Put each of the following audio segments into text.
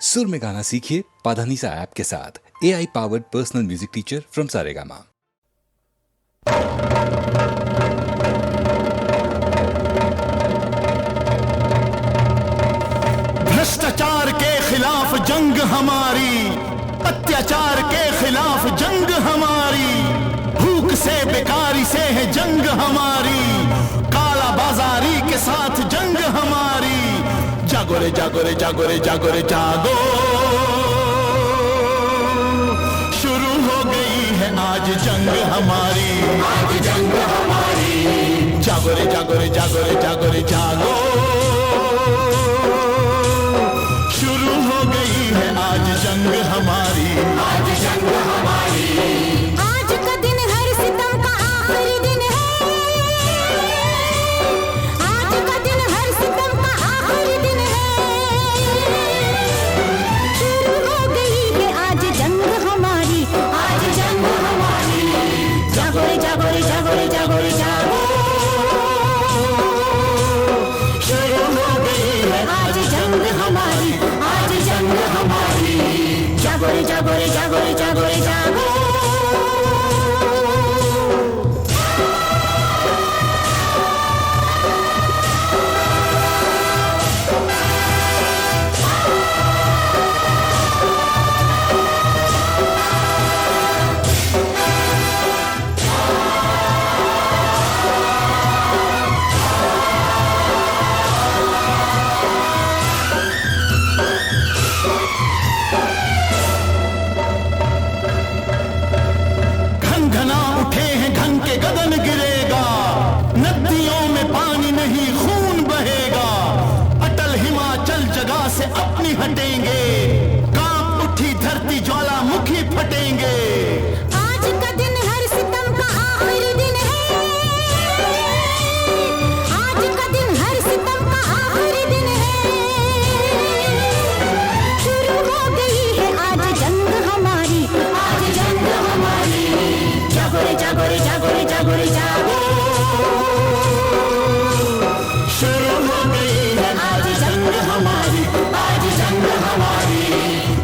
सुर में गाना सीखिए पाधानीसा ऐप के साथ। AI powered personal music teacher from Saregama. भ्रष्टाचार के खिलाफ जंग हमारी, अत्याचार के खिलाफ जंग हमारी, भूख से बेकारी से है जंग हमारी, काला बाजारी के साथ जंग हमारी। जागो रे जागो रे जागो रे जागो रे जागो, शुरू हो गई है आज जंग हमारी, आज जंग हमारी। जागो रे जागो रे जागो रे जागो रे जागो, शुरू हो गई है आज जंग हमारी, आज जंग हमारी। आज का दिन हर सितम का आखिरी दिन है, आज का दिन हर सितम का आखिरी दिन है। शुरू हो गई है आज जंग हमारी, आज जंग हमारी। जागो रे जागो रे जागो रे जागो रे जागो, शुरू हो गई है आज जंग हमारी, आज जंग हमारी। जागो रे जागो रे जागो रे जागो रे जागो। घना उठे हैं घन के गगन गिरेगा, नदियों में पानी नहीं खून बहेगा, अटल हिमाचल जगह से अपनी हटेंगे, कांप उठी धरती ज्वालामुखी फटेंगे। आज का दिन हर सितम का आखिरी दिन है, आज का दिन हर सितम का आखिरी दिन है। शुरू हो गई है आज जंग हमारी, आज जंग हमारी। जागो रे जागो रे जागो रे जागो रे जागो, शुरू हो गई है आज जंग हमारी, आज जंग हमारी।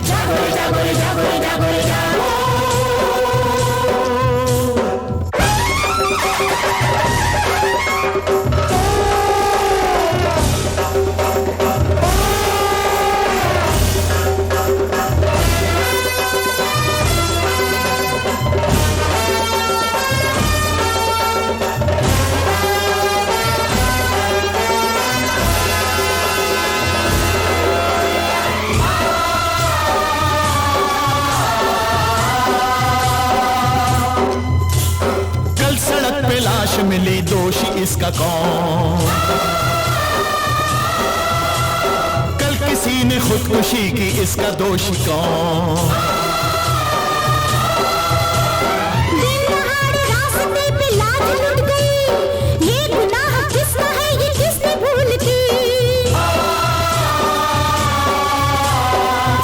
जागो रे जागो रे जागो रे जागो रे जागो। कल सड़क पे लाश मिली, दोषी इसका कौन? कल किसी ने खुदकुशी की, इसका दोषी कौन? दिन दहाड़े रास्ते पे लाज लुट गई, ये गुनाह किसका है, ये किसने भूल की।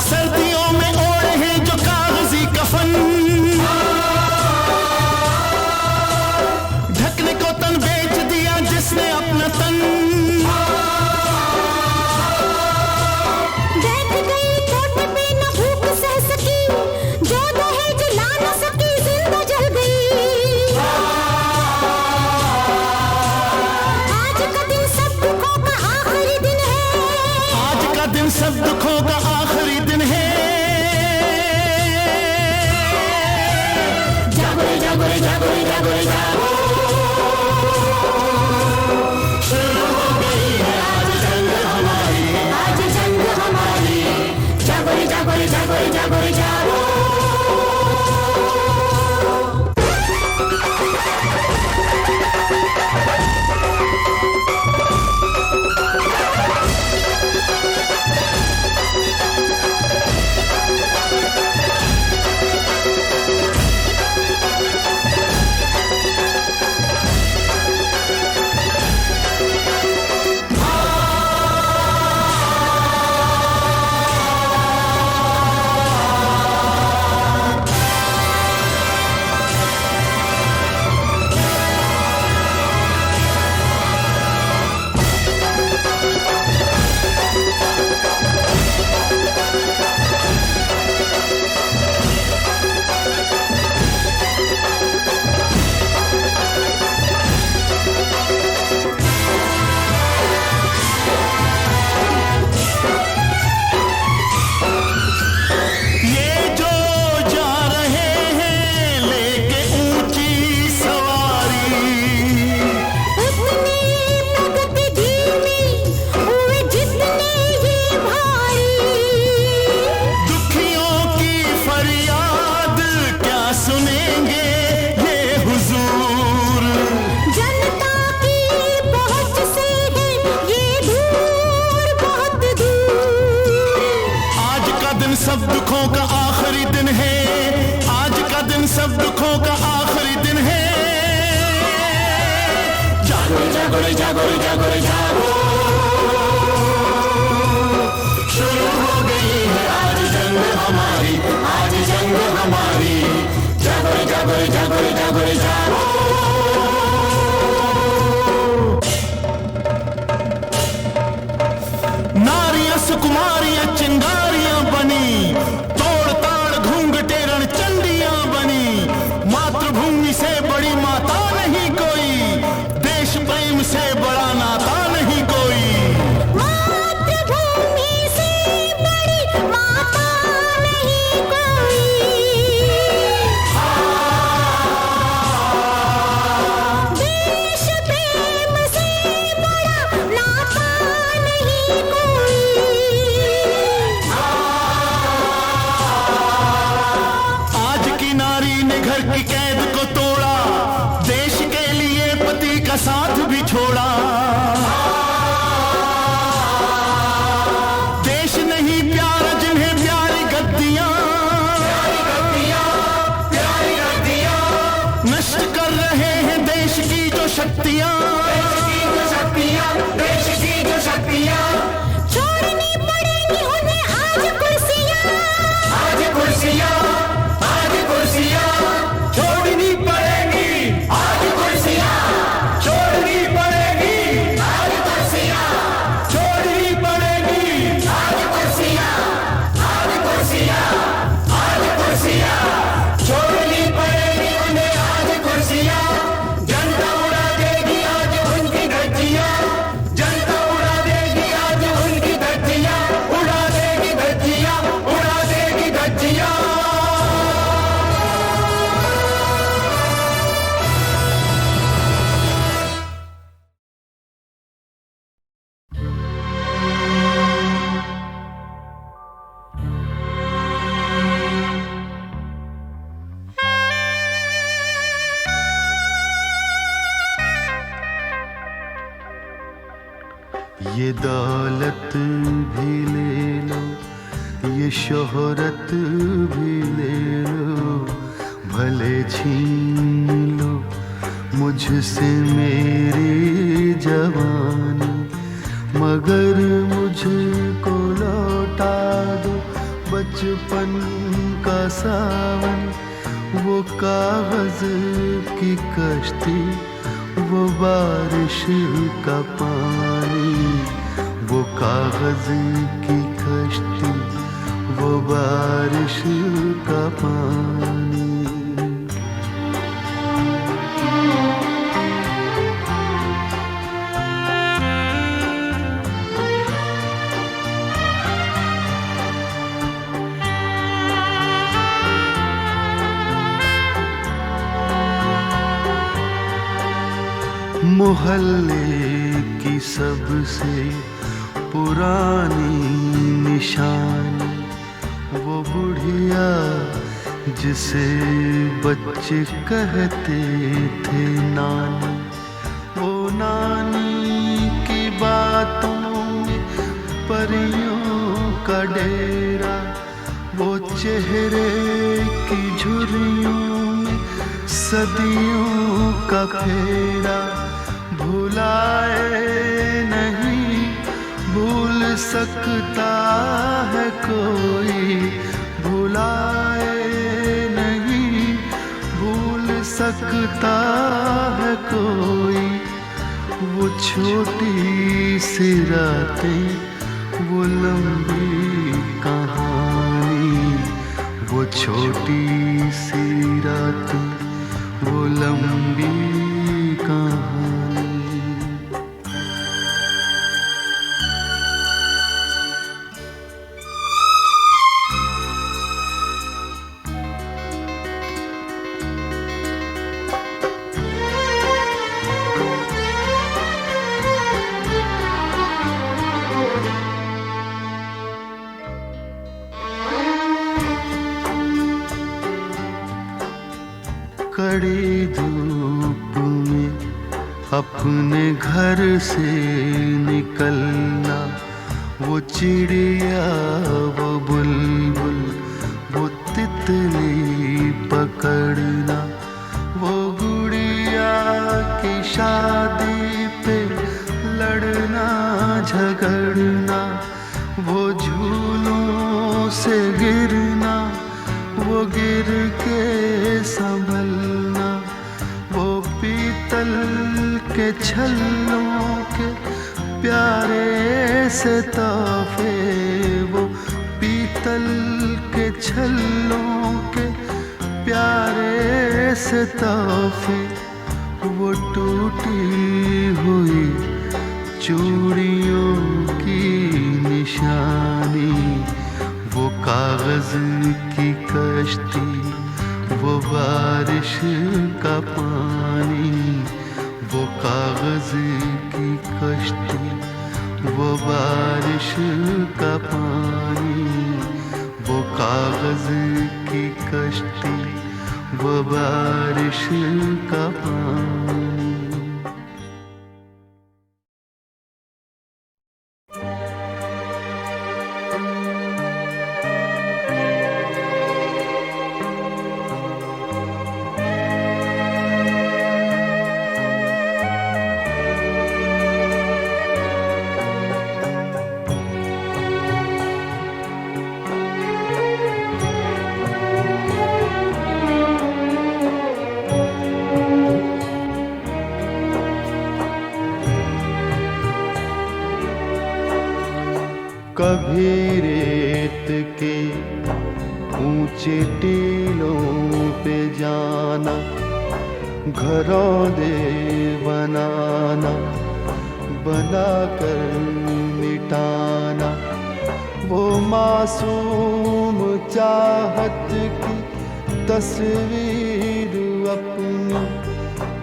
सर्दियों में ओढ़े हैं जो कागजी कफन, ढकने को तन बेच दिया जिसने अपना तन, बैठ गई चोट पे न भूख सह सकी, दिन सब दुखों का आखिरी दिन है, आज का दिन सब दुखों का आखिरी दिन है। जागो रे जागो रे जागो रे जागो रे जागो, शुरू हो गई है आज जंग हमारी, आज जंग हमारी। जागो रे जागो रे जागो रे जागो रे जागो। नारियां सुकुमारियां चिंगारियां बनी, तोड़ ताड़ घूंघटे रण चंडियां बनी। मातृभूमि से बड़ी माता नहीं कोई, देश प्रेम से बड़ा नाता नहीं कोई। मातृभूमि से बड़ी माता नहीं कोई, देश प्रेम से बड़ा नाता नहीं कोई। आज की नारी ने घर की कैद को तोड़ा, देश के लिए पति का साथ भी छोड़ा। देश नहीं प्यारा जिन्हें प्यारी गद्दियां, नष्ट कर रहे हैं देश की जो शक्तियां, देश की जो शक्तियां। छोड़नी पड़ेंगी उन्हें आज कुर्सियां, आज कुर्सियां, आज कुर्सियां छोड़नी पड़ेगी, आज कुर्सियां छोड़नी पड़ेगी, आज कुर्सियां छोड़नी पड़ेगी, आज कुर्सियां, आज कुर्सियां, आज कुर्सियां छोड़नी पड़ेगी उन्हें, आज कुर्सियां। जनता उड़ा देगी आज उनकी धज्जियां, जनता उड़ा देगी आज उनकी धज्जियां, उड़ा देगी धज्जियां, उड़ा देगी धज्जियां। ये दौलत भी ले लो, ये शोहरत भी ले लो, भले छीन लो मुझसे मेरी जवानी, मगर मुझको लौटा दो बचपन का सावन। वो कागज की कश्ती, वो बारिश का पानी, वो कागज की कश्ती, वो बारिश का पानी। मोहल्ले की सबसे पुरानी निशानी, वो बुढ़िया जिसे बच्चे कहते थे नानी, वो नानी की बातों में परियों का डेरा, वो चेहरे की झुर्रियों में सदियों का फेरा। भुलाए नहीं भूल सकता है कोई, भुलाए नहीं भूल सकता है कोई। वो छोटी सी रातें, वो लंबी कहानी, वो छोटी सी रातें, वो लंबी कहानी। कड़ी धूप में अपने घर से निकलना, वो चिड़िया वो बुलबुल से गिरना, वो गिर के संभलना, वो पीतल के छल्लों के प्यारे से तोहफे, वो पीतल के छल्लों के प्यारे से तोहफे, वो टूटी हुई चूड़ियों की निशानी, वो कागज की कश्ती, वो बारिश का पानी, वो कागज की कश्ती, वो बारिश का पानी, वो कागज की कश्ती, वो बारिश का पानी। कभी रेत के ऊंचे टीलों पे जाना, घरों दे बनाना, बनाकर मिटाना, वो मासूम चाहत की तस्वीर अपनी,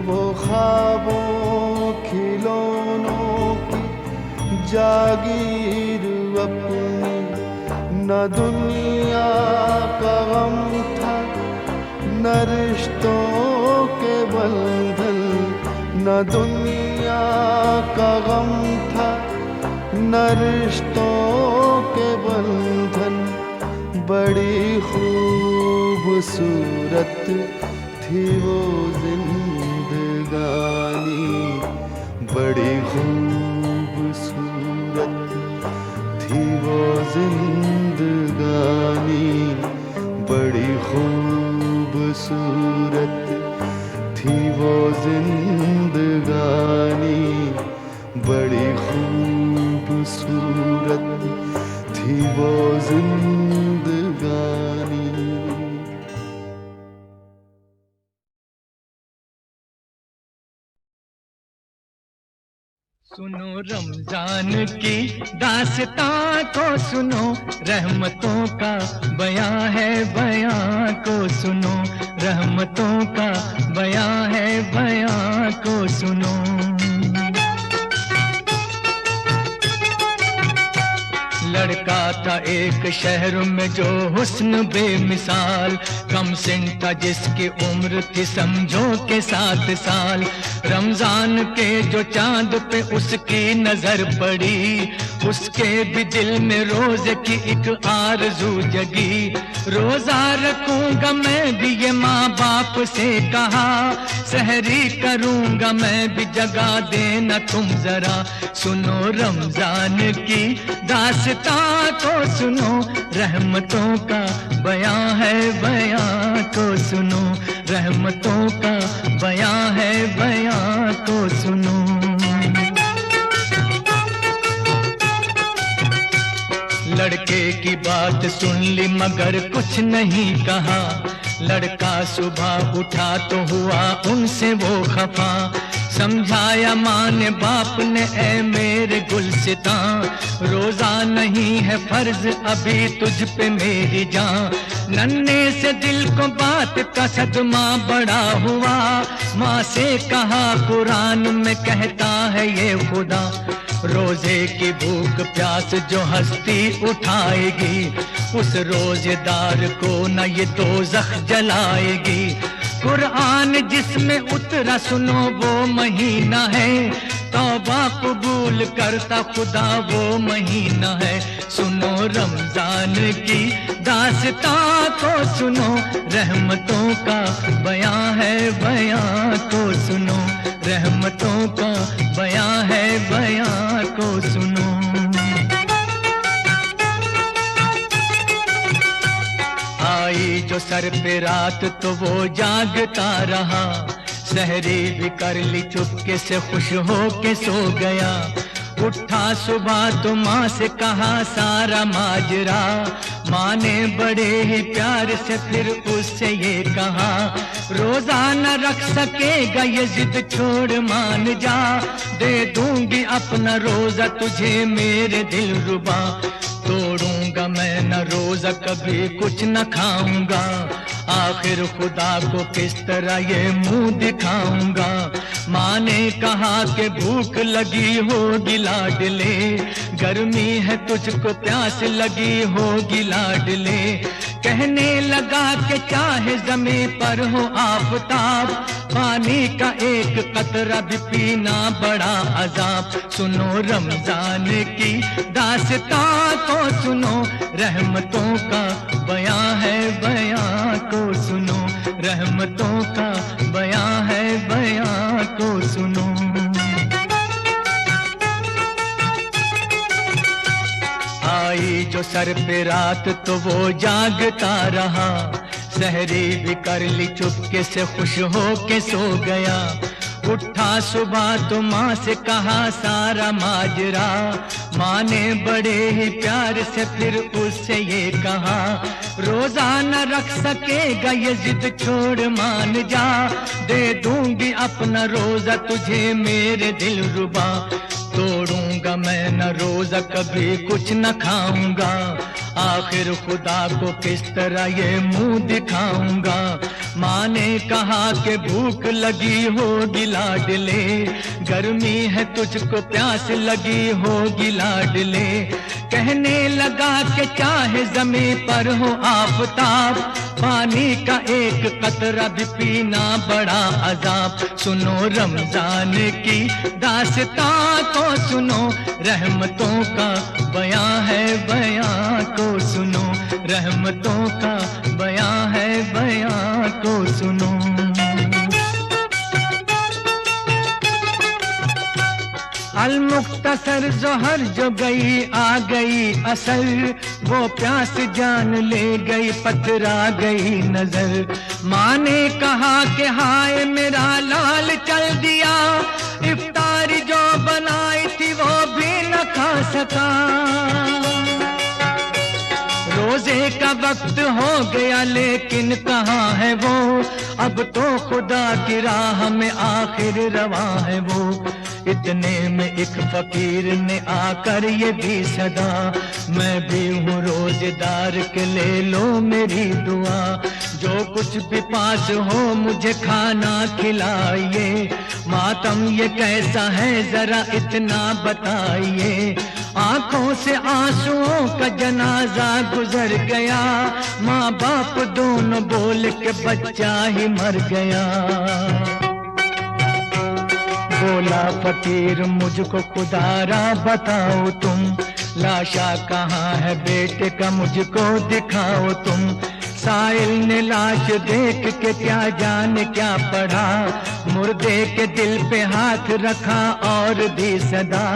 वो ख्वाबों खिलौनों की जागीर अपनी, न दुनिया का गम था, न रिश्तों के बंधन, न दुनिया का गम था, न रिश्तों के बंधन, बड़ी खूबसूरत थी वो जिंदगानी, बड़ी खूबसूरत थी वो जिंदगानी, बड़ी खूबसूरत थी वो जिंदगानी, बड़ी खूबसूरत थी वो जिंदगानी। सुनो रमजान की दास्तां को सुनो, रहमतों का बयां है बयां को सुनो, रहमतों का बयां है बयां को सुनो। लड़का था एक शहर में जो हुस्न बेमिसाल, कम सिन था जिसकी उम्र थी समझो के 7 साल। रमजान के जो चांद पे उसकी नजर पड़ी, उसके भी दिल में रोजे की एक आरज़ू जगी। रोजा रखूंगा मैं भी ये माँ बाप से कहा, सहरी करूंगा मैं भी जगा देना तुम जरा। सुनो रमजान की दास्तां को सुनो, रहमतों का बयां है बयां को सुनो, रहमतों का बयां है बयां को सुनो। लड़के की बात सुन ली मगर कुछ नहीं कहा, लड़का सुबह उठा तो हुआ उनसे वो खफा। समझाया माँ ने बाप ने ऐ मेरे गुलसितां, रोजा नहीं है फर्ज अभी तुझ पे मेरी जान। नन्हे से दिल को बात का सदमा बड़ा हुआ, माँ से कहा कुरान में कहता है ये खुदा, रोजे की भूख प्यास जो हस्ती उठाएगी, उस रोजेदार को न ये दोज़ख जलाएगी। कुरान जिसमें उतरा सुनो वो महीना है, तौबा कबूल करता खुदा वो महीना है। सुनो रमजान की दास्तां को सुनो, रहमतों का बयां है बयां को सुनो, रहमतों का बयां है बयां को सुनो। आई जो सर पे रात तो वो जागता रहा, सहरी भी कर ली चुपके से खुश हो के सो गया। उठा सुबह तो माँ से कहा सारा माजरा, माँ ने बड़े ही प्यार से फिर उससे ये कहा, रोजा न रख सकेगा ये जिद छोड़ मान जा, दे दूंगी अपना रोजा तुझे मेरे दिल रुबा, तोड़ूंगा मैं न रोजा कभी कुछ न खाऊंगा, आखिर खुदा को किस तरह ये मुंह दिखाऊंगा। माँ ने कहा कि भूख लगी होगी लाडले, गर्मी है तुझको प्यास लगी होगी लाडले, कहने लगा कि चाहे ज़मीं पर हो आफताब, पानी का एक कतरा भी पीना बड़ा अजाब। सुनो रमजान की दास्तां को सुनो, रहमतों का बयां है बयां को सुनो, रहमतों का बयां है बयां को सुनो। आई जो सर पे रात तो वो जागता रहा, सहरी भी कर ली चुपके से खुश हो के सो गया। उठा सुबह तो माँ से कहा सारा माजरा, माँ ने बड़े ही प्यार से फिर उससे ये कहा, रोजा न रख सकेगा ये जिद छोड़ मान जा, दे दूंगी अपना रोजा तुझे मेरे दिल रुबा, तोड़ूंगा मैं न रोजा कभी कुछ न खाऊंगा, आखिर खुदा को किस तरह ये मुंह दिखाऊंगा। माँ ने कहा कि भूख लगी होगी लाडले, गर्मी है तुझको प्यास लगी होगी लाडले, कहने लगा कि चाहे ज़मीं पर हो आफताब, पानी का एक कतरा भी पीना बड़ा अजाब। सुनो रमजान की दास्तां को सुनो, रहमतों का बयां है बयां को सुनो, रहमतों का बयां है बयां को सुनो। अल-मुख्तसर ज़ोहर जो गई आ गई असल, वो प्यास जान ले गई पतरा गई नजर। माँ ने कहा कि हाय मेरा लाल चल दिया, इफ्तारी जो बनाई थी वो भी न खा सका, रोजे का वक्त हो गया लेकिन कहाँ है वो, अब तो खुदा की राह में आखिर रवा है वो। इतने में एक फकीर ने आकर ये भी सदा, मैं भी हूँ रोजेदार के ले लो मेरी दुआ, जो कुछ भी पास हो मुझे खाना खिलाइए, मातम ये कैसा है जरा इतना बताइए। आंखों से आंसुओं का जनाजा गुजर गया, माँ बाप दोनों बोल के बच्चा ही मर गया। बोला फकीर मुझको खुदारा बताओ तुम, लाशा कहाँ है बेटे का मुझको दिखाओ तुम। साइल ने लाश देख के क्या जाने क्या पढ़ा, मुर्दे के दिल पे हाथ रखा और दी सदा,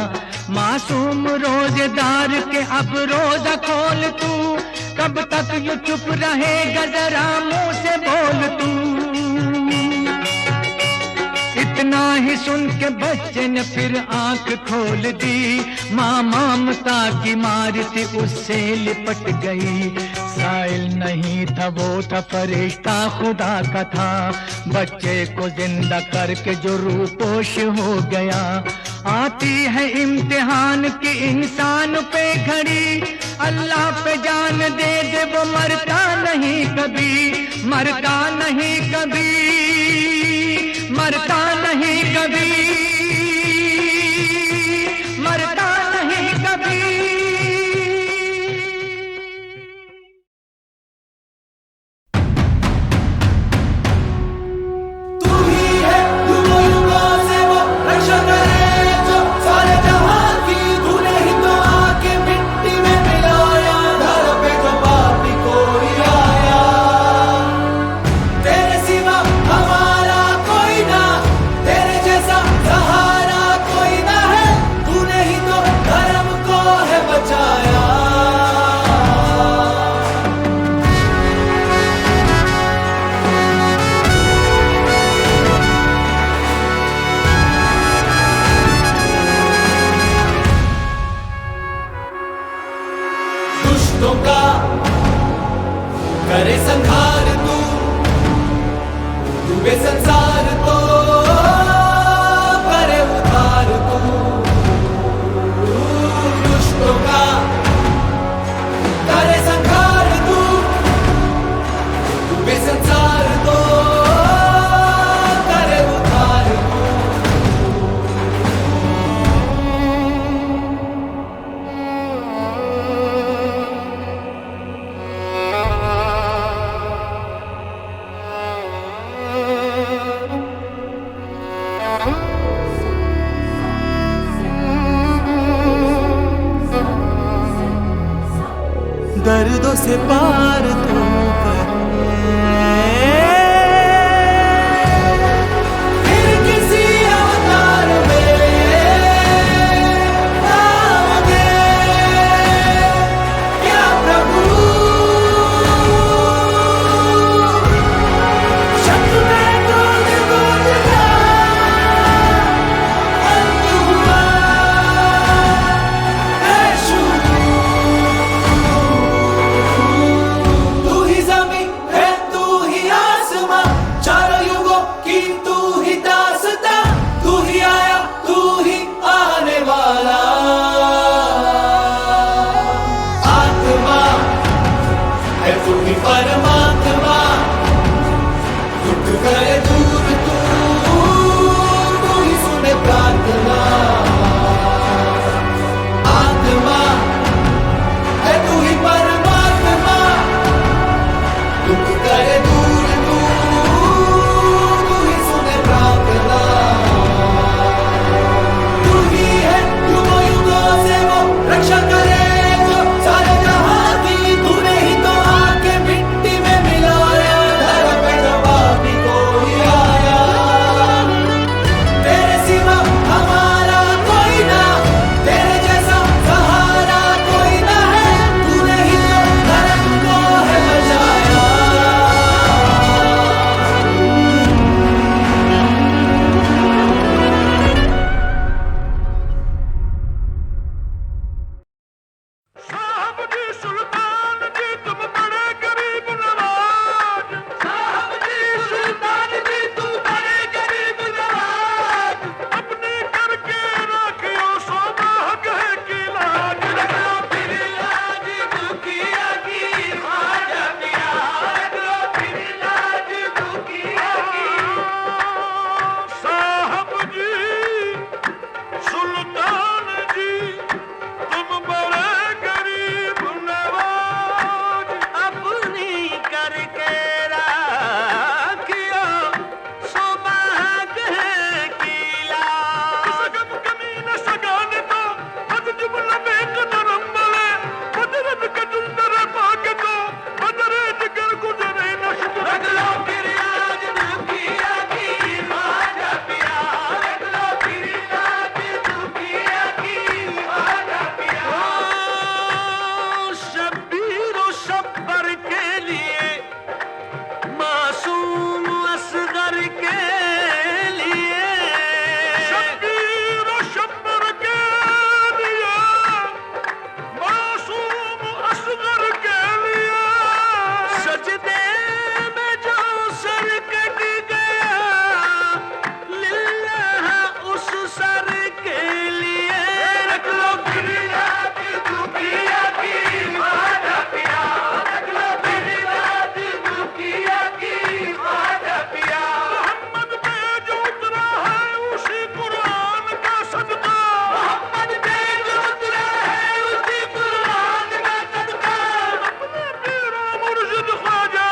मासूम रोजेदार के अब रोजा खोल तू, कब तक ये चुप रहेगा जरा मुंह से बोल तू। इतना ही सुन के बच्चे ने फिर आंख खोल दी, माँ ममता की मार थी उससे लिपट गई। साइल नहीं था वो था फरिश्ता खुदा का था, बच्चे को जिंदा करके जो रूपोश हो गया। आती है इम्तिहान की इंसान पे घड़ी, अल्लाह पे जान दे दे वो मरता नहीं कभी, मरता नहीं कभी, मरता नहीं कभी, मरता नहीं कभी। तेरे सिवा हमारा कोई ना, तेरे जैसा करे संहार तू डूबे संसार तो करे उद्धार तू दुष्टों का करे संहार तू डूबे संसार तो करे उद्धार तू दर्दों से पार तू फिर किसी अवतार में आओगे क्या प्रभु शक में दूध बोझा अंत हुआ है शुरू तू ही ज़मीं है तू ही आसमां चारों युगों की तू ही दास्तां तू ही आया तू ही आने वाला आत्मा है तू ही परमात्मा दुख करे दूर तू ही सुने प्रार्थना आत्मा है तू ही परमात्मा दुख करे दूर तू ही सुने प्रार्थना तू ही है युगों युगों से वो रक्षा करे जो सारे जहां की तूने ही तो आके मिट्टी में मिलाया धरा पे जवाबी कोई आया तेरे सिवा हमारा कोई ना तेरे जैसा सहारा कोई ना है तूने ही तो धर्म को है बचाया साहब जी सुल्तान जी तुम बड़े गरीब नवाज साहब जी सुल्तान जी तुम बड़े गरीब नवाज अपने करके रखियो सौभाग है की लाज रखो फिर लाज दुखिया की ख्वाजा पिया रखो फिर लाज दुखिया की साहब जी सुल्तान जी तुम बड़े गरीब नवाज अपनी करके राखियो सौभाग है की लाज सगम कमी न सगाने तो हद जुमला बेक नरम मले बदरत के जुंदर पाके तो बदरे जिगर गुजरे न शुक्र रख लो फिर लाज दुखिया की ख्वाजा पिया रख लो फिर लाज दुखिया की ख्वाजा पिया शब्बीर और शब्बर के लिए मासूम असगर के लिए शब्बीर और शब्बर के लिए मासूम असगर के लिए सजदे में जो सर कट गया लिल्लाह उस सर के लिए रख लो फिर लाज दुखिया की ख्वाजा पिया रख लो फिर लाज दुखिया की ख्वाजा पिया मोहम्मद पे जो उतरा है उसी कुरान का सदका मोहम्मद पे जो उतरा है उसी कुरान का सदका अपने पीरो मुर्शिद ख्वाजा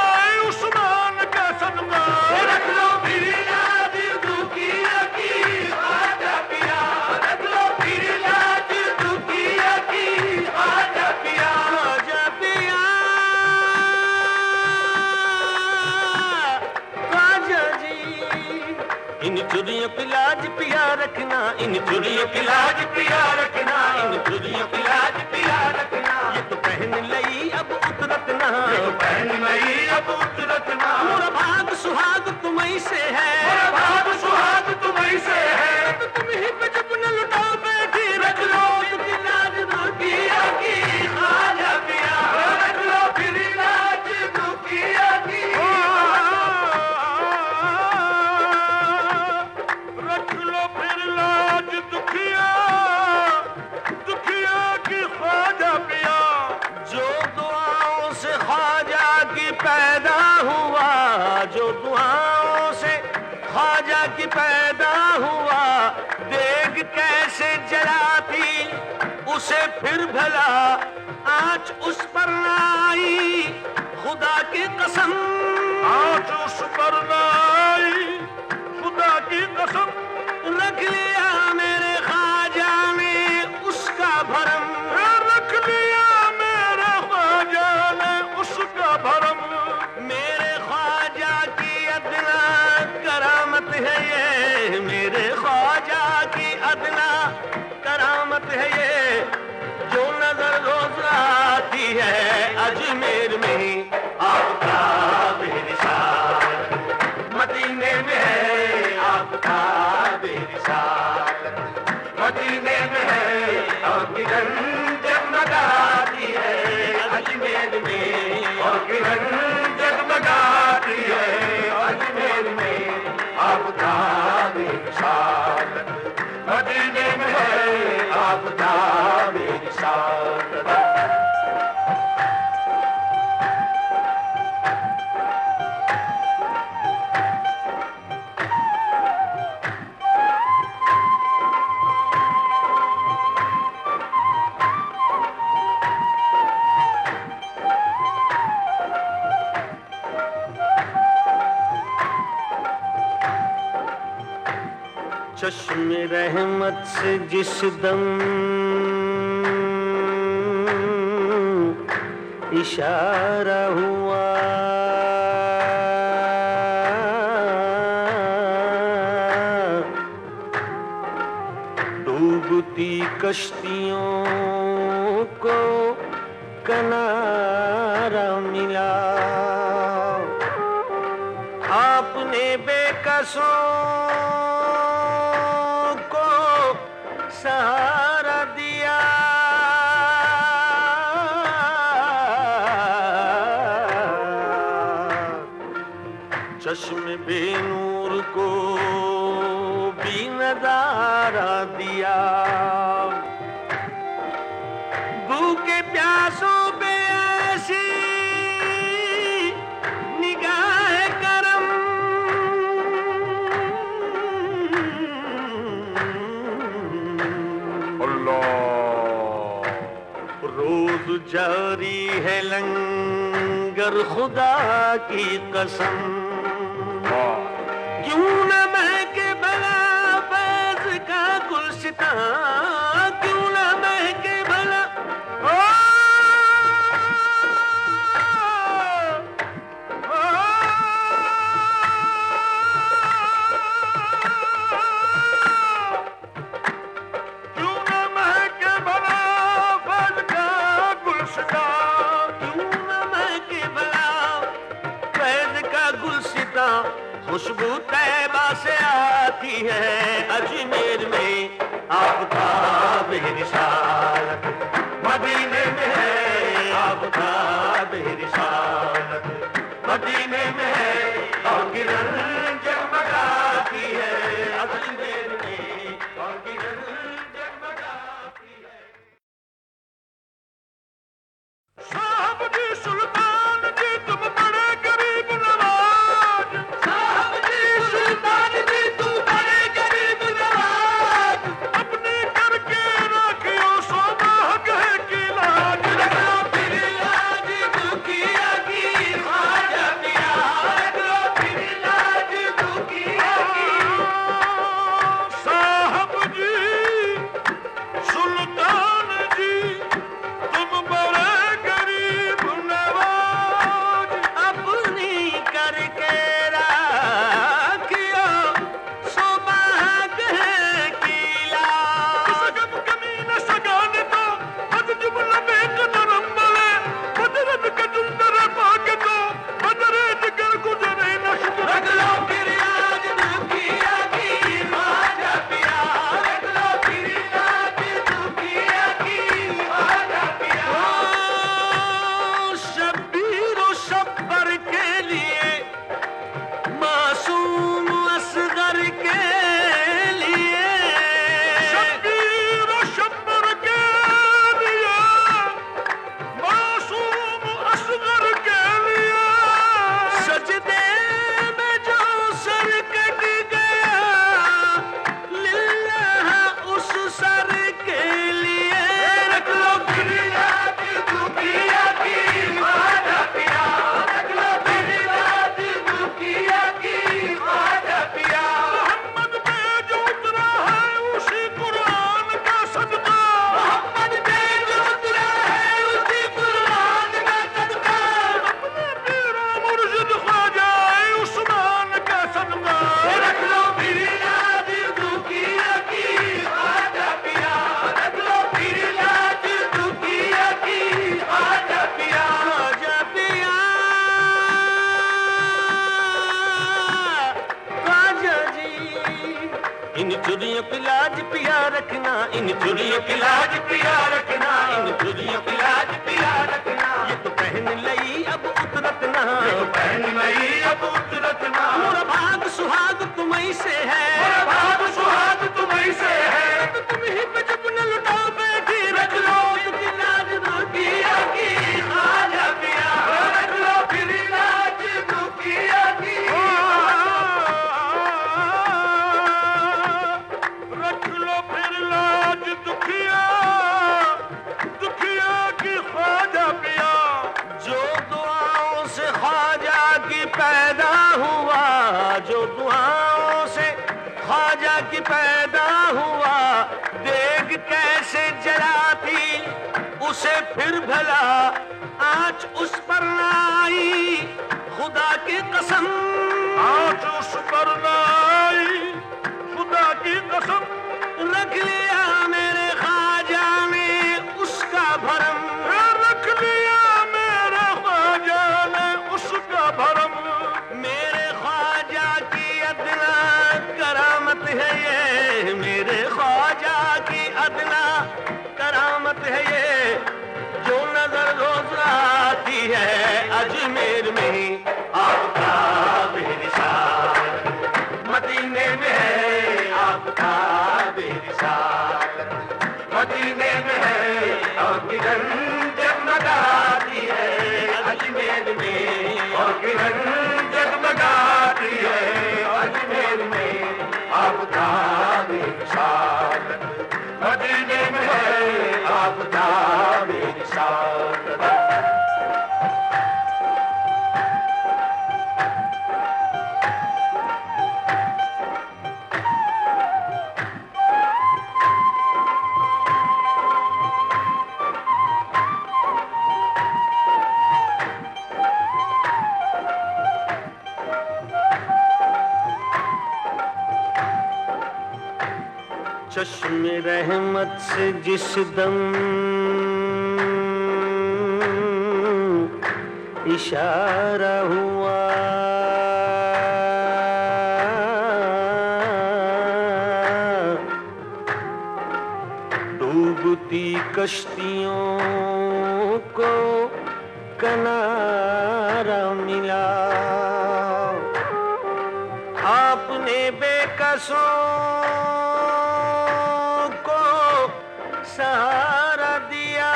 उस्मान का सदका रख लो फिर लाज दुखिया की ख्वाजा पिया रख लो फिर लाज दुखिया की ख्वाजा पिया ख्वाजा पिया ख्वाजा जी इन चुरियों की लाज पिया रखना इन चुरियों की लाज पिया रखना इन चुरियों की लाज पिया रखना ये तो पहन लई अब उतरत ना ये तो पहन लई अब उतरत ना मोरा भाग सुहाग तुम्हीं से है मोरा भाग सुहाग तुम्हीं से है तो तुम ही पे जब न लुटाओ बैठी रख लो कि लाज दुखिया की ख्वाजा पिया रख लो फिर लाज दुखिया ख्वाजा की पैदा हुआ, जो दुआओं से ख्वाजा की पैदा हुआ। देख कैसे जलाती उसे फिर भला आँच उस पर न आई, खुदा की कसम आँच उस पर न आई, खुदा की कसम। रख लिया मेरे ख्वाजा ने उसका भरम, रख लिया मेरे ख्वाजा ने उसका भरम। मेरे ख्वाजा की अदना करामत है ये, मेरे ख्वाजा की अदना करामत है ये, जो नजर रोज आती है अजमेर में आपका बेरिसाल, मदीने में है आपका बेरिसाल, मदीने में है और किरण जगमगाती है अजमेर में, और किरण जगमगाती है अजमेर में आपका बेरिसाल, मदीने में है आपका बेरिसाल। चश्मे रहमत से जिस दम इशारा हुआ, डूबती कश्तियों को किनारा मिला। आपने बेकसों सहारा दिया, चश्मे बेनूर को भी नजारा दिया। भूखे प्यासों पे ऐसी निगाह करम, रोज जारी है लंगर खुदा की कसम। क्यों न महके भला फैज़ का गुलसितां, क्यों न महके भला क्यों न महके भला फैज़ का गुलसितां, क्यों न महके भला फैज़ का गुलसितां। खुशबू तैबा से आती है अजमेर में आपका बेरिसाल, मदीने में है आपका बेरिसाल, मदीने में है और किरण जगमगाती है अजमेर में, और किरण जगमगाती है। साहब जी सुल्तान जी तुम बड़े गरीब नवाज, साहब जी सुल्तान जी तुम बड़े गरीब नवाज, अपने करके रखियो सोना गए की लाज, रखो फिर लाज दुखिया की चुड़ियों की लाज पिया रखना, इन चुड़ियों की लाज पिया रखना, इन चुड़ियों की लाज पिया रखना। ये तो पहन लई अब उतरत ना, ये तो पहन लई अब उतरत ना। मोरा भाग सुहाग तुम्हीं से है, मोरा भाग सुहाग तुम्हीं से है। तो तुम ही पे जब न लुटाओ बैठी रख लो की लाज दुखिया की, खाजा पिया रख लो फिर लाज दुखिया की। रख लो फिर लाज दुखिया, दुखिया की ख्वाजा पिया। जो दुआओं से ख्वाजा की पैदा हुआ, जो दुआओं से ख्वाजा की पैदा हुआ, देख कैसे जलाती उसे फिर भला आँच उस पर न आई, खुदा की कसम आँच उस पर न आई, खुदा की कसम। रख लिया मेरे ख्वाजा ने उसका भरम, रख लिया मेरे ख्वाजा ने उसका भरम। मेरे ख्वाजा की अदना करामत है ये, मेरे ख्वाजा की अदना करामत है ये। जो नजर रोज आती है अजमेर में आपका बेनिशान, मदीने में है आपका बेनिशान, मदीने में है और किरण जगमगाती है अजमेर में, और किरण जगमगाती है अजमेर में आपका बेनिशान, मदीने में है आपका बेनिशान। चश्मे रहमत से जिस दम इशारा हुआ, डूबती कश्तियों को किनारा मिला। आपने बेकसों सहारा दिया,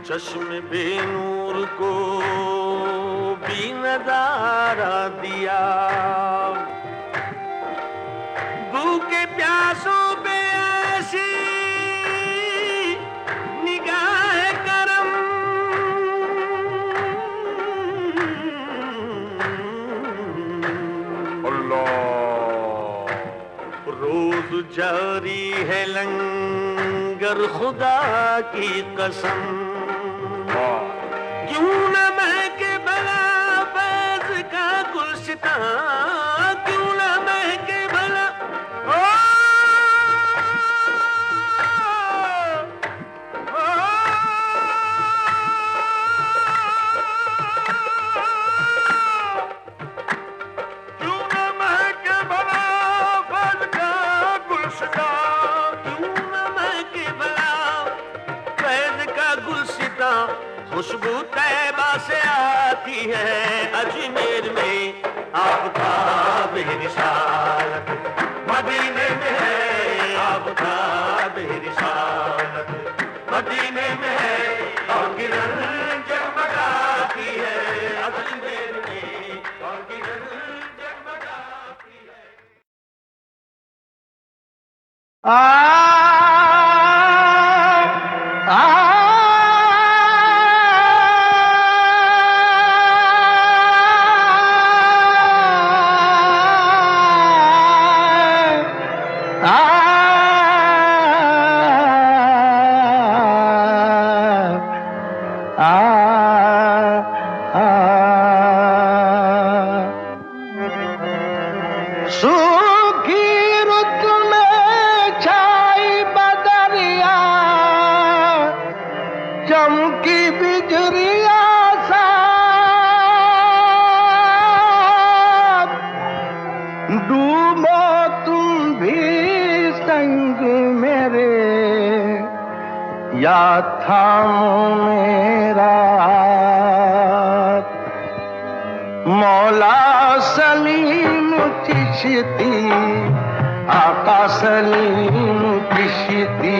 चश्मे बेनूर को भी नजारा दिया। भूखे प्यासों पे ऐसी निगाह करम, रोज जारी है लंगर खुदा की कसम। क्यों न महके भला फैज़ का गुलशितां, क्यों न महके भला खुशबू तैबा से आती है अजमेर में आपका बेनिशान, मदीने में है आपका बेनिशान, मदीने में है और किरण जगमगाती है अजमेर में, और किरण जगमगाती है। आ याद थामो मेरा हाथ, मौला सलीम चिश्ती, आका सलीम चिश्ती,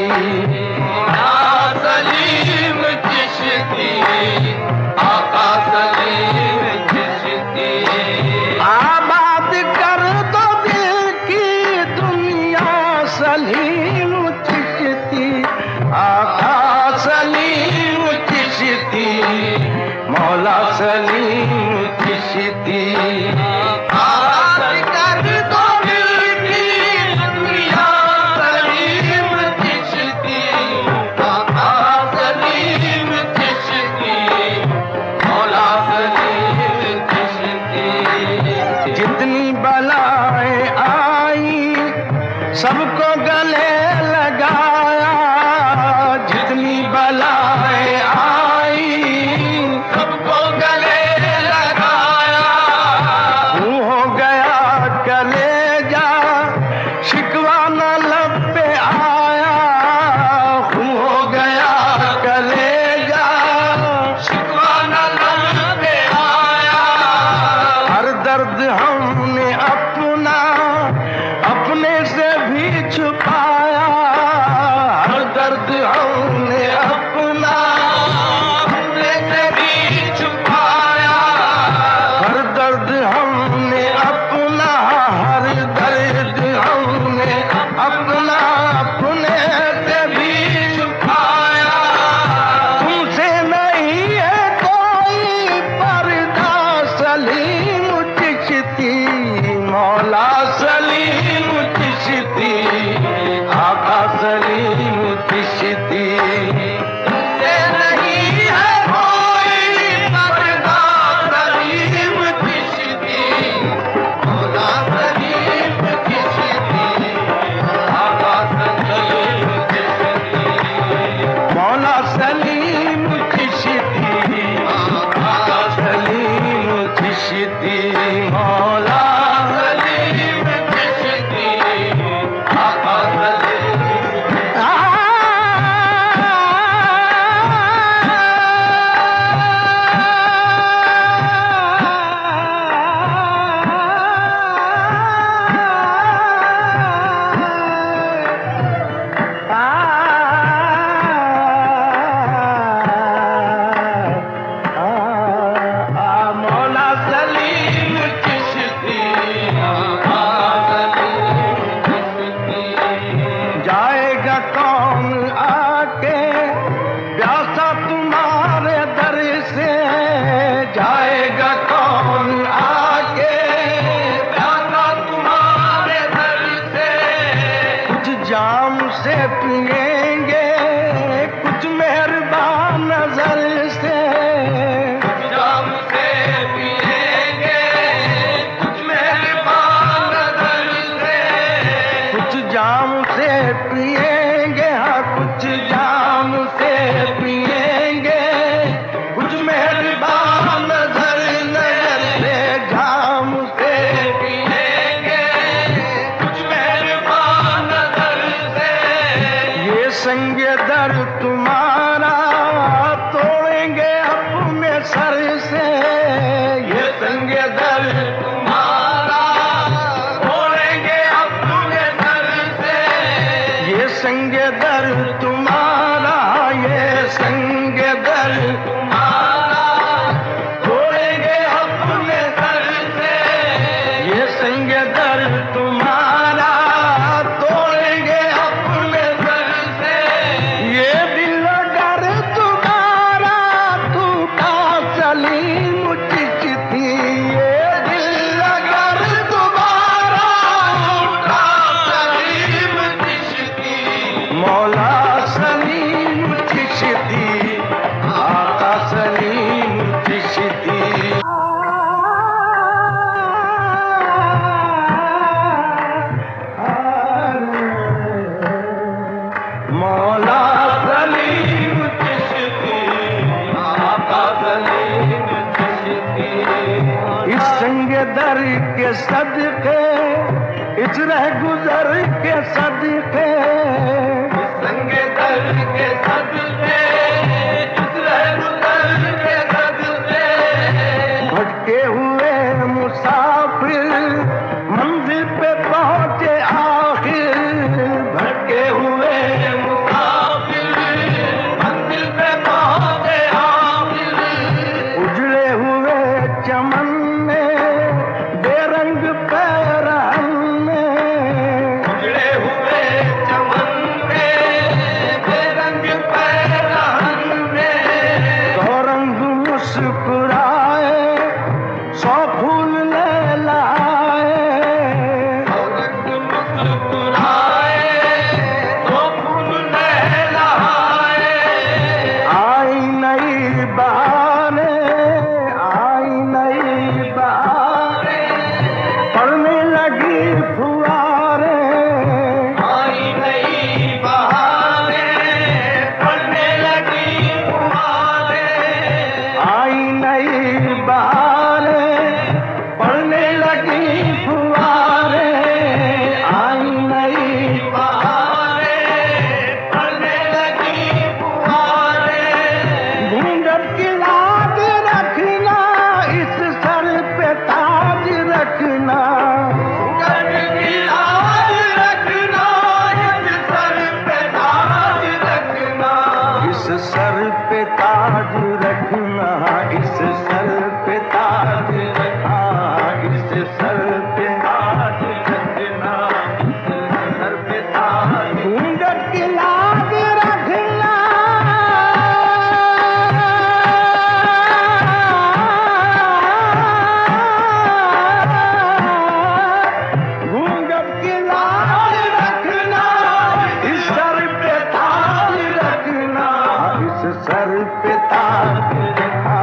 सलीम चिश्ती, आका सलीम चिश्ती। आबाद कर दो दिल की दुनिया सलीम चिश्ती, आका सलीम चिश्ती, मौला सलीम चिश्ती। आबाद कर दो दिल की दुनिया सलीम चिश्ती, आका सलीम चिश्ती, मौला सलीम चिश्ती। जितनी बलाएं आई सबको गले लगाया, जितनी बलाएं आई सबको गले लगाया। तू हो गया कलेजा शिकवा न लब पे आया, तू हो गया कलेजा शिकवा न लब पे आया। हर दर्द हमने अपना अपने से भी छुपाया, हर दर्द हमने अपना अपने से भी छुपाया। हर दर्द हमने अपना, हर दर्द हमने अपना अपने से भी छुपाया। तुमसे नहीं है कोई पर्दा सलीम चिश्ती, मौला सलीम चिश्ती, आका सलीम चिश्ती। तुमसे नहीं है कोई पर्दा सलीम चिश्ती, मौला सलीम चिश्ती, आका सलीम चिश्ती। मौला सलीम चिश्ती, आका सलीम चिश्ती, मौला सलीम चिश्ती, आका सलीम। मौला सलीम चिश्ती, जाएगा कौन आके प्यासा तुम्हारे दर से, जाएगा कौन आके प्यासा तुम्हारे दर से। कुछ जाम से पिएंगे कुछ मेहरबान नजर से, कुछ जाम से पिएंगे कुछ मेहरबान नजर से। कुछ जाम से पिएंगे, हाँ कुछ जाम से पिएंगे कुछ मेहरबान नजर नजर से। जाम से पिएंगे कुछ मेहरबान नजर से। ये संग दर तुम्हारा तोड़ेंगे अपने सर से, ये संग दर तुम्हारा तोड़ेंगे अपने सर से। ये संग दर तुम्हारा, ये संग दर तुम्हारा तोड़ेंगे अपने सर से। ये संग दर तुम्हारा तोड़ेंगे अपने सर से। ये दिल अगर तुम्हारा टूटा सलीम चिश्ती, ये दिल अगर तुम्हारा टूटा सलीम चिश्ती, मौला सलीम चिश्ती, आका सलीम चिश्ती। मौला सलीम चिश्ती, आका सलीम चिश्ती। इस संग दर के सदके, इस रह गुजर के सदके, इस संग दर के सदके, पे ताज रखना, इस सर पे ताज रखना, इस सर पे ताज रखना, इस सर पे ताज। घूंघट की लाज रखना, घूंघट की लाज रखना, इस सर पे ताज रखना, इस सर पे ताज रखना,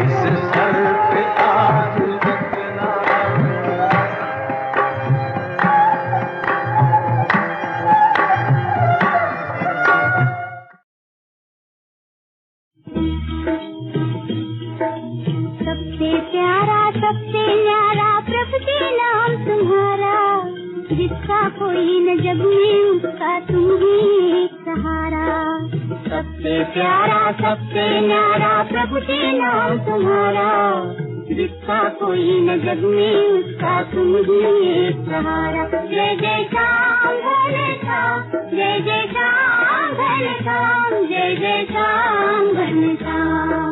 इस सर पे ताज रखना। सबसे प्यारा सबसे न्यारा प्रभु के नाम तुम्हारा, जिसका कोई न जग में उसका तुम ही एक सहारा। सबसे प्यारा सबसे न्यारा प्रभु के नाम तुम्हारा, जिसका कोई न जग में उसका तुम ही एक सहारा। जय जय श्याम भोले श्याम, जय जय श्याम भोले श्याम, जय जय श्याम भोले श्याम।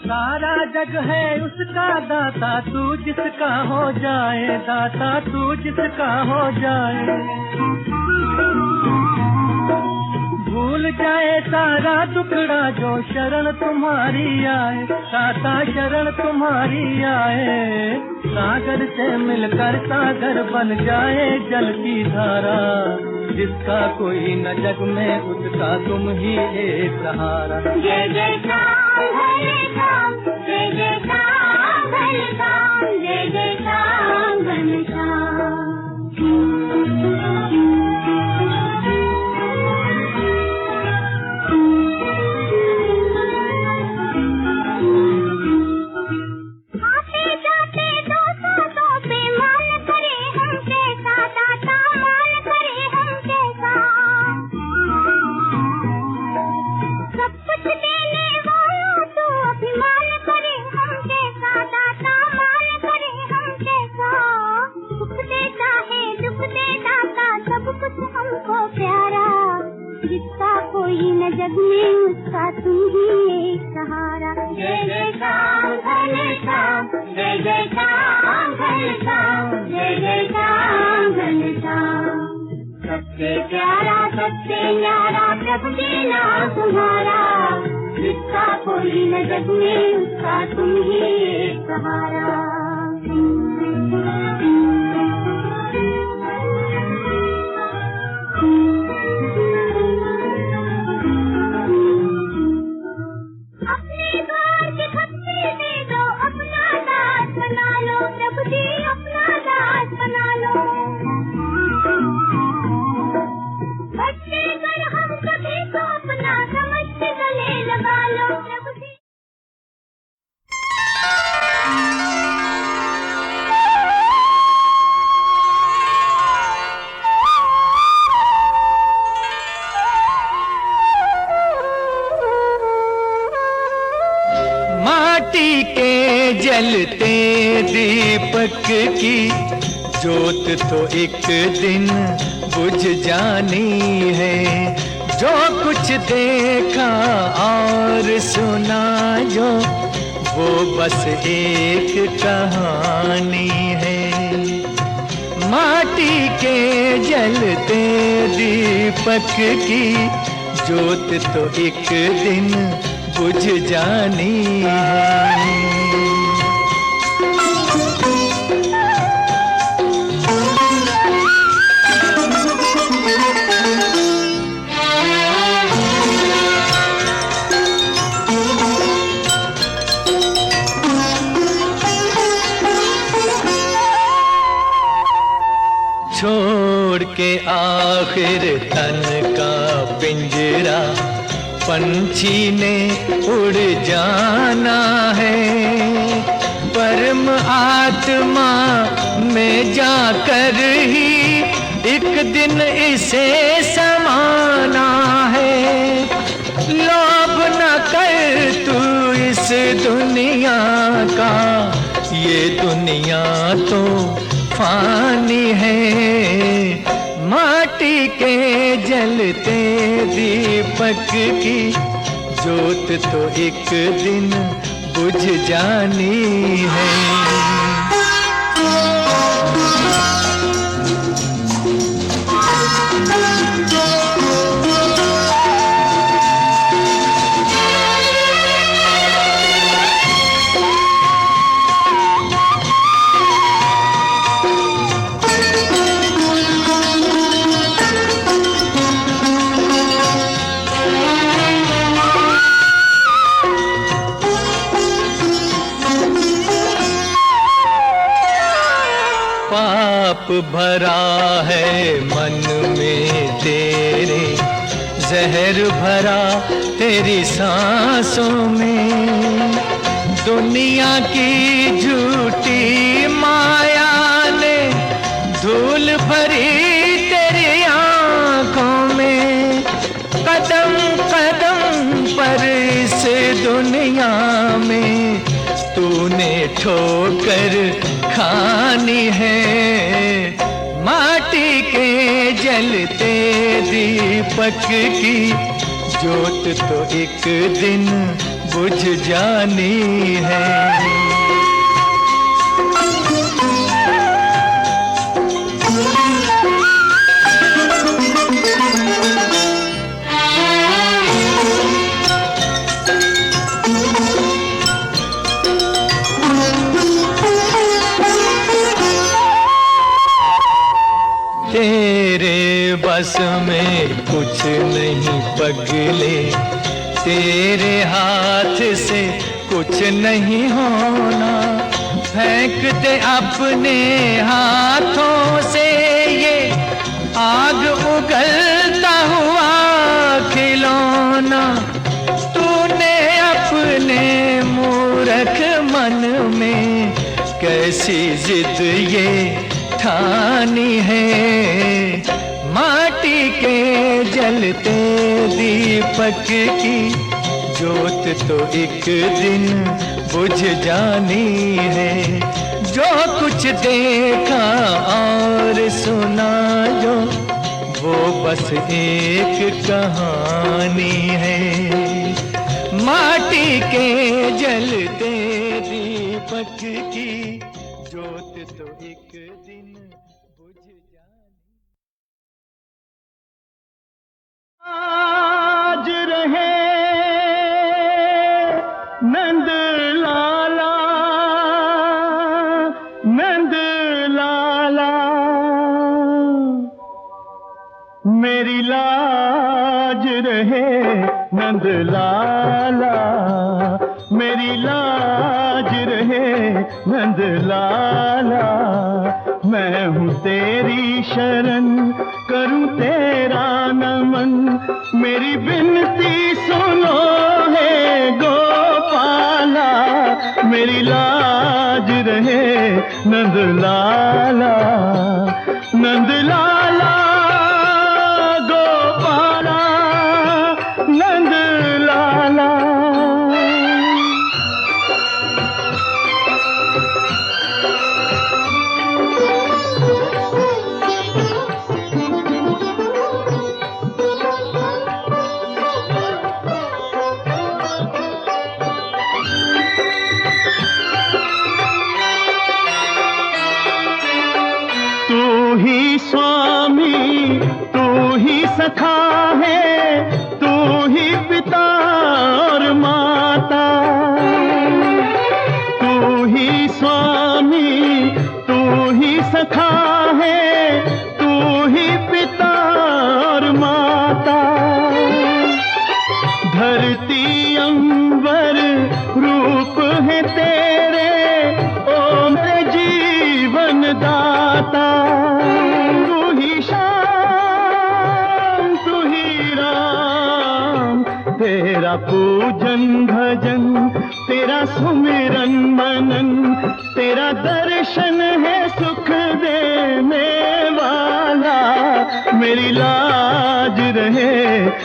सारा जग है उसका दाता, तू जिसका हो जाए दाता, तू जिसका हो जाए। भूल जाए सारा दुखड़ा जो शरण तुम्हारी आए, दाता शरण तुम्हारी आए। सागर से मिलकर सागर बन जाए जल की धारा, जिसका कोई न जग में उसका तुम ही एक सहारा। जय जय श्याम भोले श्याम, जय जय श्याम भोले श्याम, जय जय श्याम भोले श्याम। आते जाते दोस्तों पे मान करे हम कैसा, दाता मान करे हम कैसा। सब कुछ देने वाला तो अभिमान करे हम कैसा, दाता मान करे हम कैसा। सुख देता है दुख दे दाता, सब कुछ हमको प्यारा, जिसका कोई न जग में उसका तुम ही एक सहारा। जय जय श्याम भोले श्याम, जय जय श्याम भोले श्याम, जय जय श्याम भोले श्याम। सबसे प्यारा सबसे न्यारा प्रभु के नाम तुम्हारा, जिसका कोई न जग में उसका तुम ही एक सहारा। अपने द्वार के खप्पे दे दो, अपना दास बना लो प्रभु जी, अपना दास बना लो। बच्चे कर हम सभी को अपना समझ के गले लगा लो प्रभु जी। माटी के जलते दीपक की जोत तो एक दिन बुझ जानी है। जो कुछ देखा और सुना जो, वो बस एक कहानी है। माटी के जलते दीपक की जोत तो एक दिन बुझ जानी है। छोड़ के आखिर तन का पिंजरा, पंछी ने उड़ जाना है। परम आत्मा में जाकर ही एक दिन इसे समाना है। लोभ न कर तू इस दुनिया का, ये दुनिया तो फानी है, माटी के जलते दीपक की जोत तो एक दिन बुझ जानी है। पाप भरा है मन में तेरे, जहर भरा तेरी सांसों में, दुनिया की झूठी माया ने धूल भरी तेरी आंखों में। कदम कदम पर इस दुनिया में तूने ठोकर खानी है, माटी के जलते दीपक की जोत तो एक दिन बुझ जानी है। तेरे बस में कुछ नहीं पगले, तेरे हाथ से कुछ नहीं होना। फेंक दे अपने हाथों से ये आग उगलता हुआ खिलौना। तूने अपने मूर्ख मन में कैसी जिद ये ठानी है, माटी के जलते दीपक की जोत तो एक दिन बुझ जानी है। जो कुछ देखा और सुना जो, वो बस एक कहानी है, माटी के जलते दीपक की जोत तो एक दिन बुझ जानी। आज रहे नंद लाला, नंद लाला, मेरी लाज रहे नंद लाला, मेरी लाज रहे नंद लाला। मैं हूँ तेरी शरण करूँ तेरा नमन, मेरी बिनती सुनो है गोपाला। मेरी लाज रहे नंद लाला, नंद लाला गोपाला, नंद लाला। तू ही स्वामी, तू ही सखा है, तू ही पिता और माता। तू ही स्वामी, तू ही सखा है, तू ही पिता और माता। धरती अंबर रूप है तेरे, ओ मेरे जीवन दाता। तू ही श्याम, तू ही राम, तेरा पूजन भजन, तेरा सुमिरन मनन, तेरा दर्शन है सुख देने वाला। मेरी लाज रहे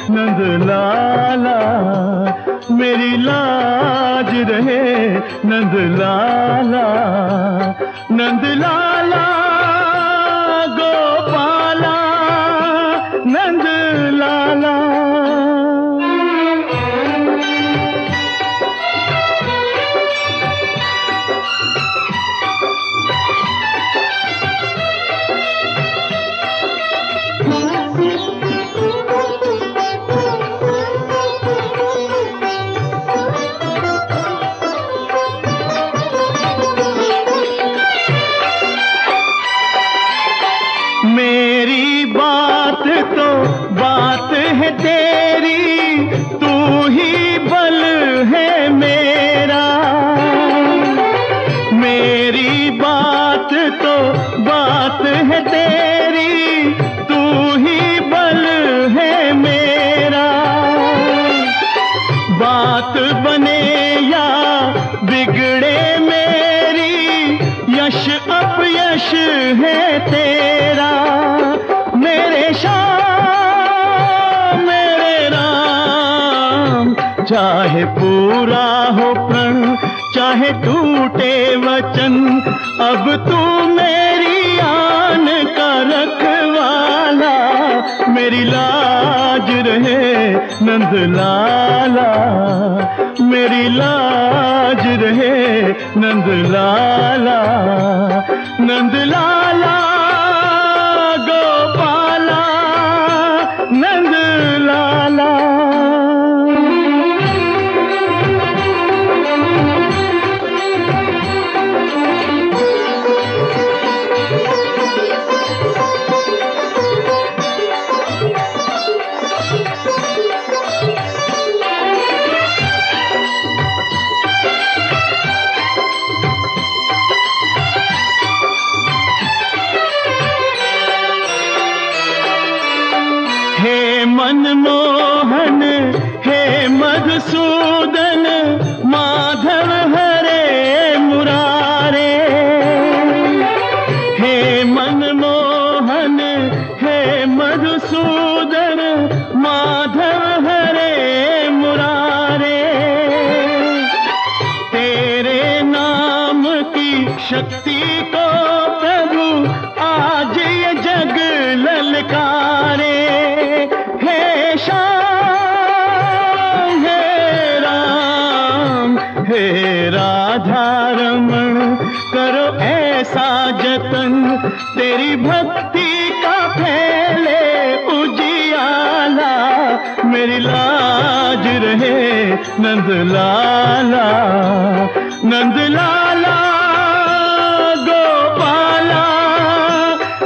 नंद लाला, मेरी लाज रहे नंद लाला, नंद लाला गोपाला, नंद लाला। मेरी बात तो बात है तेरी, तू ही बल है मेरा। मेरी बात तो बात है तेरी, तू ही बल है मेरा। बात बने या बिगड़े मेरी, यश अपयश है तेरा। मेरे श्याम मेरे राम, चाहे पूरा हो प्रण चाहे टूटे वचन, अब तू मेरी आन का रखवाला। मेरी लाज रहे नंद लाला, मेरी लाज रहे नंद लाला, नंद लाला गोपाला, नंद लाला। हे मनमोहन हे मधुसूदन, माधव हरे मुरारे। हे मनमोहन हे मधुसूदन, माधव हरे मुरारे। तेरे नाम की शक्ति को प्रभु आज ये जग ललकारे। हे श्याम हे राम हे राधा रमण, करो ऐसा जतन तेरी भक्ति का फैले उजियाला। मेरी लाज रहे नंद लाला, नंद लाला गोपाला,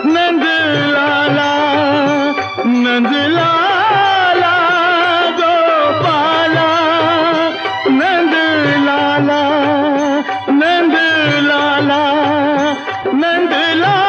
नंद लाला, नंद लाला गोपाला, नंद लाला, नंद लाला, नंद लाला।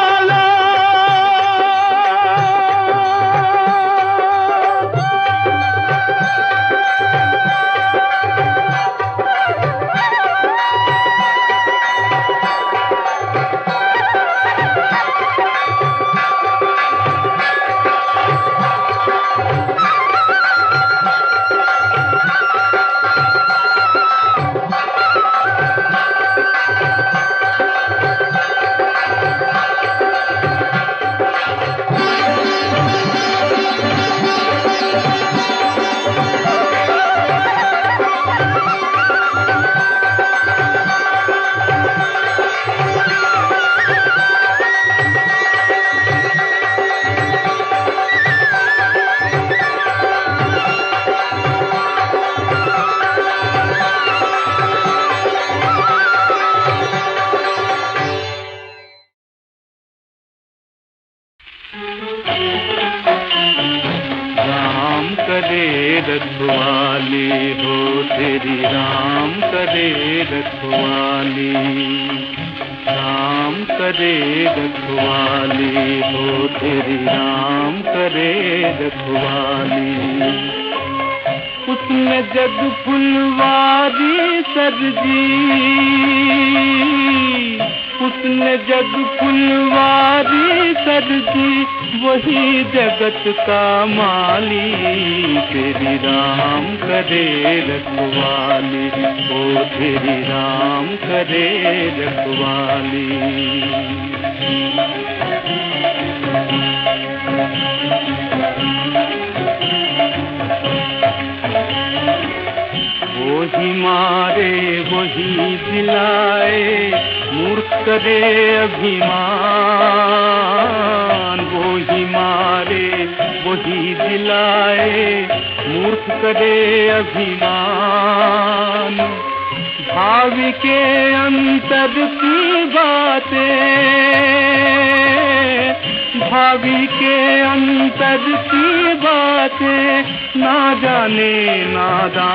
रखवाली हो तेरी, राम करे रखवाली, राम करे रखवाली हो तेरी, राम करे रखवाली। उसने जग फुलवारी सरजी, जिसने जग फुलवारी कर दी वही जगत का माली, तेरी राम करे रखवाली, ओ तेरी राम करे रखवाली। वही मारे वही दिलाए, मूर्ख करे अभिमान, वही मारे वही दिलाए, मूर्ख करे अभिमान। भावी के अंतर की बातें, भावी के अंतर की बातें ना जाने नादान,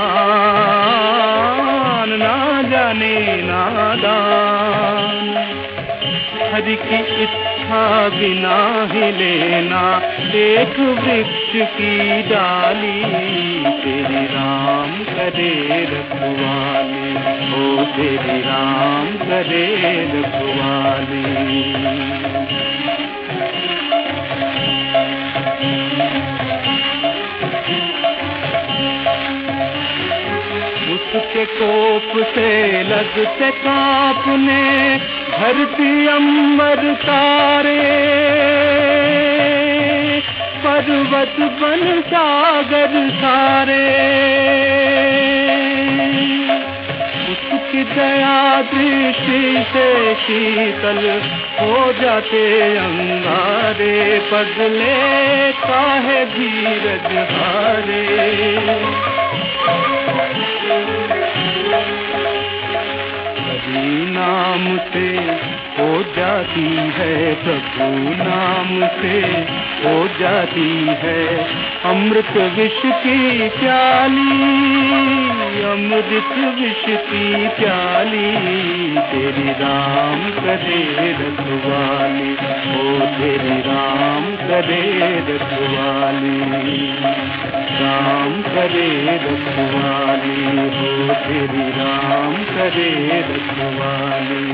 ना जाने नादान। हरि की इच्छा बिना ही लेना एक वृक्ष की डाली, तेरी राम करे रखवाली, ओ तेरी राम करे रखवाली। उसके कोप से लगते कांपने धरती अंबर तारे, पर्वत बन सागर सारे। उसकी दया दृष्टि से शीतल हो जाते अंगारे, बदले काहे धीरज हारे। हरि नाम से हो जाती है, प्रभु नाम से हो जाती है अमृत विष की प्याली, अमृत विष की प्याली। तेरी राम करे रखवाली, ओ तेरी राम करे रखवाली, राम करे रखवाली, हो तेरी राम करे रखवाली,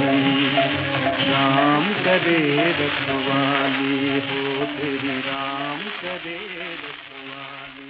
राम करे रखवाली, हो तेरी राम करे रखवाली।